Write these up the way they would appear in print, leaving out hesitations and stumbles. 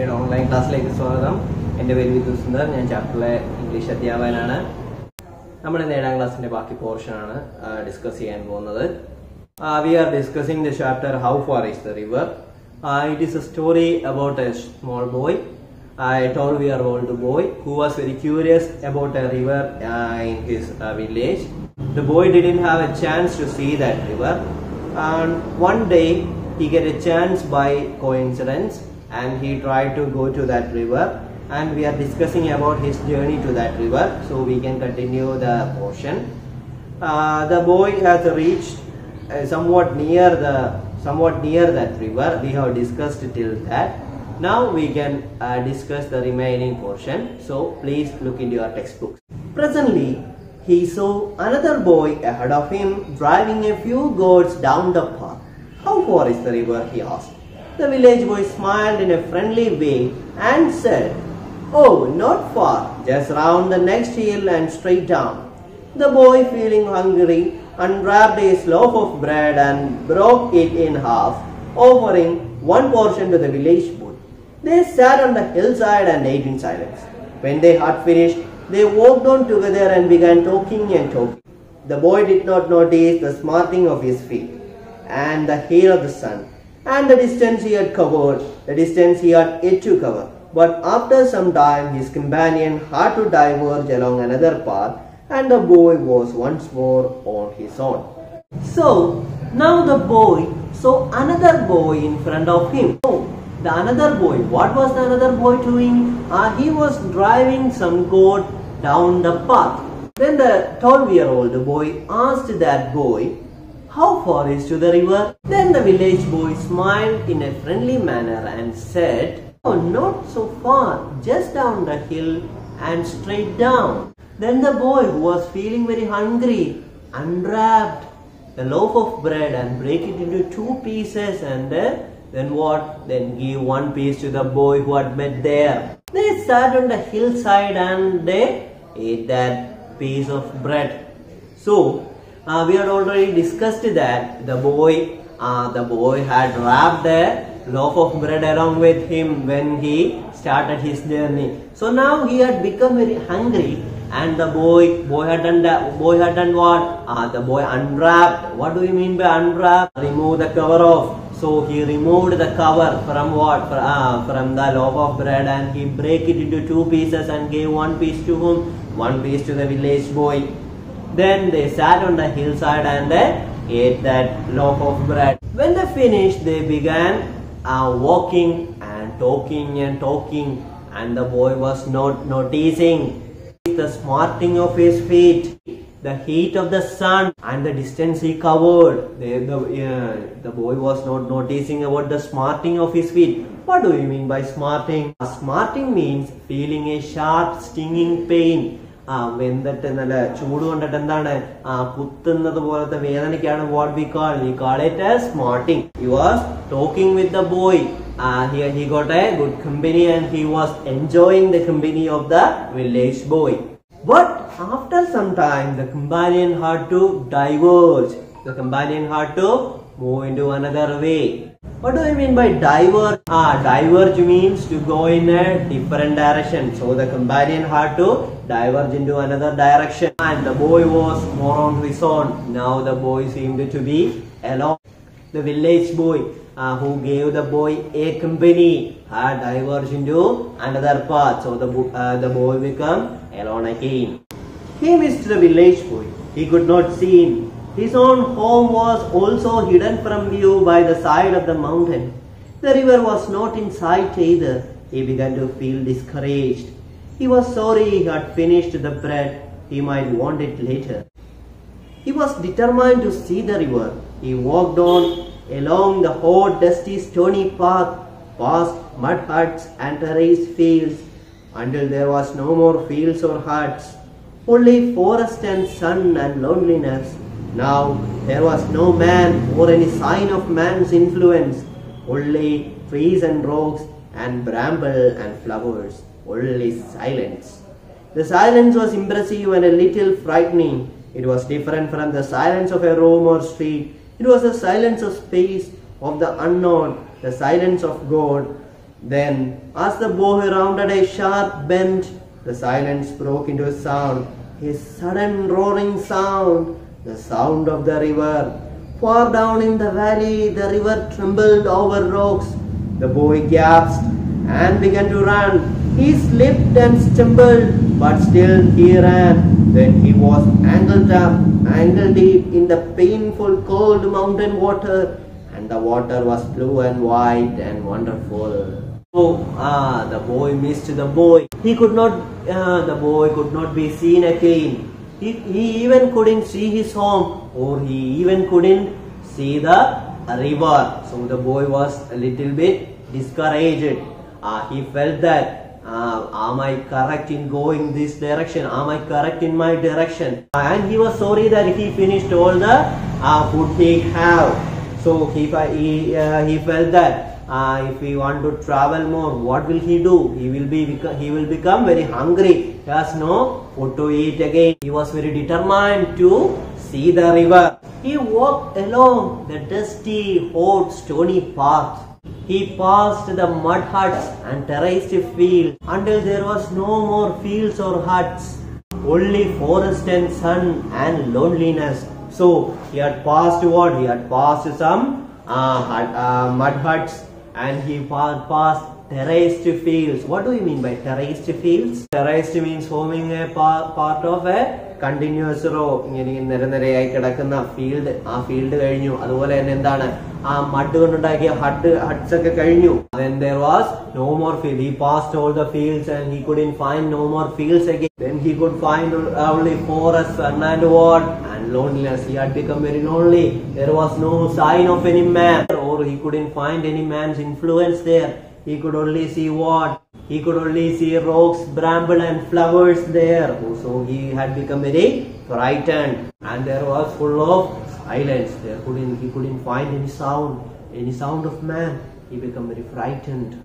Indian online class like Sundar. എൻ്റെ പേര് Vidhu Sundar. ഞാൻ ചാപ്റ്ററിലെ ഇംഗ്ലീഷ് അധ്യാപകനാണ്. നമ്മൾ ഇന്ന് 7ാം ക്ലാസ്സിന്റെ ബാക്കി പോർഷൻ ആണ് ഡിസ്കസ് ചെയ്യാൻ പോകുന്നത്. We are discussing the chapter How Far is the River. It is a story about a small boy, a tall year-old boy who was very curious about a river in his village. The boy didn't have a chance to see that river, and one day he get a chance by coincidence and he tried to go to that river, and we are discussing about his journey to that river, so we can continue the portion. The boy has reached somewhat near that river. We have discussed till that. Now we can discuss the remaining portion, so please look into your textbooks. Presently he saw another boy ahead of him driving a few goats down the path. How far is the river? He asked. The village boy smiled in a friendly way and said, "Oh, not far, just round the next hill and straight down." The boy, feeling hungry, unwrapped his loaf of bread and broke it in half, offering one portion to the village boy. They sat on the hillside and ate in silence. When they had finished, they walked on together and began talking and talking. The boy did not notice the smarting of his feet and the heat of the sun and the distance he had covered, the distance he had yet to cover. But after some time his companion had to diverge along another path, and the boy was once more on his own. So now the boy saw another boy in front of him. Oh, the another boy, what was the another boy doing? He was driving some goat down the path. Then the 12-year-old boy asked that boy, "How far is to the river?" Then the village boy smiled in a friendly manner and said, "Oh, not so far, just down the hill and straight down." Then the boy, who was feeling very hungry, unwrapped a loaf of bread and break it into 2 pieces, and then what? Then give 1 piece to the boy who had met there. They sat on the hillside and they ate that piece of bread. So we had already discussed that the boy had wrapped a loaf of bread along with him when he started his journey. So now he had become very hungry, and the boy had done what? The boy unwrapped. What do you mean by unwrap? Remove the cover off. So he removed the cover from what? From the loaf of bread, and he break it into 2 pieces and gave 1 piece to whom? 1 piece to the village boy. Then they sat on the hillside and they ate that loaf of bread. When they finished, they began walking and talking, and the boy was not noticing the smarting of his feet, the heat of the sun, and the distance he covered. The boy was not noticing about the smarting of his feet. What do you mean by smarting? Smarting means feeling a sharp stinging pain. വെന്തിട്ട് നല്ല ചൂട് കൊണ്ടിട്ട് എന്താണ് കുത്തുന്നത് പോലത്തെ വേദനയ്ക്കാണ് what we call it as smarting. He was talking with the boy. He got a good company and he was enjoying the company of the village boy. But after some time the companion had to diverge. The companion had to move into another way. What do I mean by diverge? Diverge means to go in a different direction. So the companion had to diverge into another direction, and the boy was more on his own. Now the boy seemed to be alone. The village boy who gave the boy a company had diverged into another path. So the boy became alone again. He missed the village boy. He could not see him. His own home was also hidden from view by the side of the mountain. The river was not in sight either. He began to feel discouraged. He was sorry he had finished the bread. He might want it later. He was determined to see the river. He walked on along the hot, dusty, stony path, past mud huts and terraced fields, until there was no more fields or huts, only forest and sun and loneliness. Now there was no man or any sign of man's influence, only trees and rocks and bramble and flowers, only silence. The silence was impressive and a little frightening. It was different from the silence of a room or street. It was the silence of space, of the unknown, the silence of God. Then, as the boy rounded a sharp bend, the silence broke into a sound, a sudden roaring sound, the sound of the river. Far down in the valley, the river trembled over rocks. The boy gasped and began to run. He slipped and stumbled, but still he ran. Then he was ankle deep in the painful cold mountain water, and the water was blue and white and wonderful. So, the boy missed the boy. The boy could not be seen again. He even couldn't see his home, or he even couldn't see the river. So the boy was a little bit discouraged. He felt that, am I correct in going this direction? Am I correct in my direction? And he was sorry that he finished all the food he have. So he felt that if he want to travel more, what will he do? He will become very hungry. He has no food to eat again. He was very determined to see the river. He walked along the dusty, hot, stony path. He passed the mud huts and terraced fields until there was no more fields or huts, only forest and sun and loneliness. So he had passed what? He had passed some mud huts, and he passed terraced fields. What do you mean by terraced fields? Terraced means forming a part of a continuous row. Field, field mud huts. Then there was no more field. He passed all the fields and he couldn't find no more fields again. Then he could find only forest, sun and what? And loneliness. He had become very lonely. There was no sign of any man, or he couldn't find any man's influence there. He could only see what? He could only see rocks, bramble and flowers there. So he had become very frightened, and there was full of silence. He couldn't find any sound of man. He became very frightened.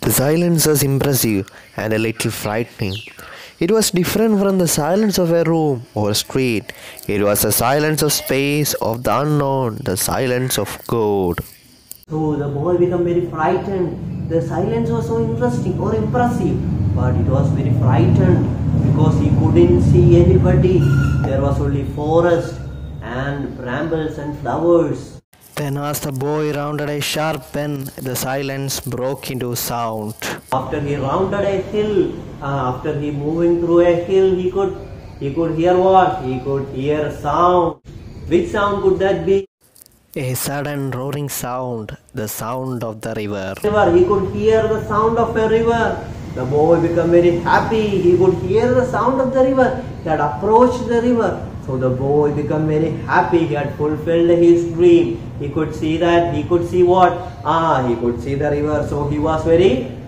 The silence was impressive and a little frightening. It was different from the silence of a room or a street. It was the silence of space, of the unknown, the silence of God. So the boy became very frightened. The silence was so interesting or impressive, but it was very frightened because he couldn't see anybody. There was only forest and brambles and flowers. Then as the boy rounded a sharp bend, the silence broke into sound. After he rounded a hill, after he moving through a hill, he could hear what? He could hear sound. Which sound could that be? A sudden roaring sound, the sound of the river. He could hear the sound of a river. The boy became very happy. He could hear the sound of the river. He had approached the river. So the boy became very happy. He had fulfilled his dream. He could see that. He could see what? He could see the river. So he was very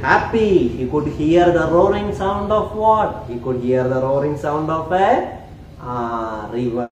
happy. He could hear the roaring sound of what? He could hear the roaring sound of a river.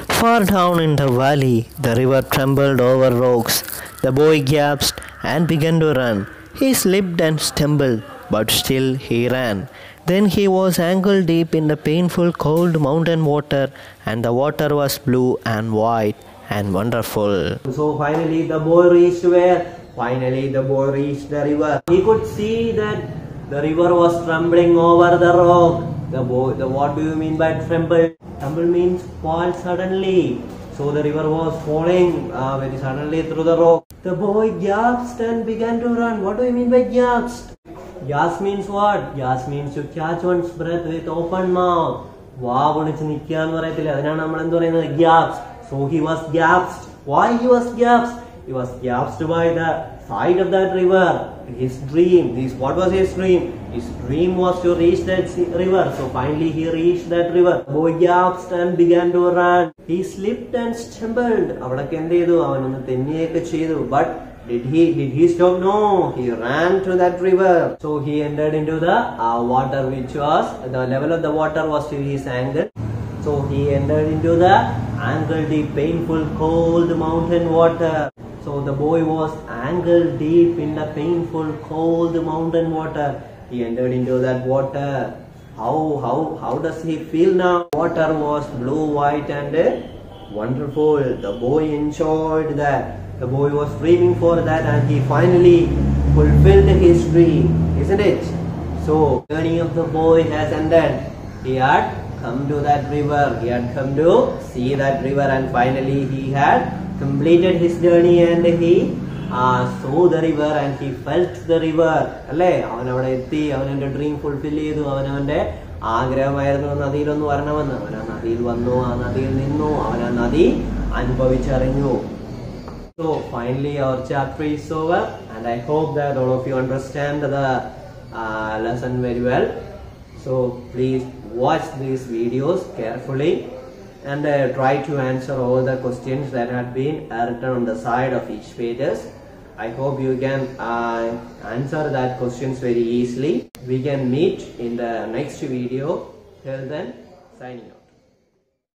Far down in the valley, the river trembled over rocks. The boy gasped and began to run. He slipped and stumbled, but still he ran. Then he was ankle deep in the painful cold mountain water, and the water was blue and white and wonderful. So finally the boy reached where? Finally the boy reached the river. He could see that the river was trembling over the rock. What do you mean by tremble? Tremble means fall suddenly. So the river was falling very suddenly through the rock. The boy gasped and began to run. What do you mean by gasped? Gasp means what? Gasp means to catch one's breath with open mouth. So he was gasped. Why he was gasped? He was gasped by the side of that river. His dream. What was his dream? His dream was to reach that river. So finally he reached that river. The boy gasped and began to run. He slipped and stumbled. But did he stop? No. He ran to that river. So he entered into the water, which was, the level of the water was till his ankle. So he entered into the ankle deep, painful, cold mountain water. So the boy was ankle deep in the painful, cold mountain water. He entered into that water. How does he feel now? Water was blue, white and wonderful. The boy enjoyed that. The boy was dreaming for that, and he finally fulfilled his dream, isn't it? So, the journey of the boy has ended. He had come to that river. He had come to see that river, and finally he had completed his journey, and he saw the river and he felt the river. അല്ലേ, അവൻ അവിടെ എത്തി, അവൻ എൻ്റെ dream fulfil ചെയ്തു. അവൻ്റെ ആഗ്രഹമായിരുന്നു നദിയിലൊന്ന് വരണമെന്ന്. അവൻ ആ നദിയിൽ വന്നു, ആ നദിയിൽ നിന്നു, അവൻ ആ നദി അനുഭവിച്ചറിഞ്ഞു. So finally our chapter is over, and I hope that all of you understand the lesson very well. So please watch these videos carefully and try to answer all the questions that have been written on the side of each pages. I hope you can answer that questions very easily. We can meet in the next video. Till then, signing off.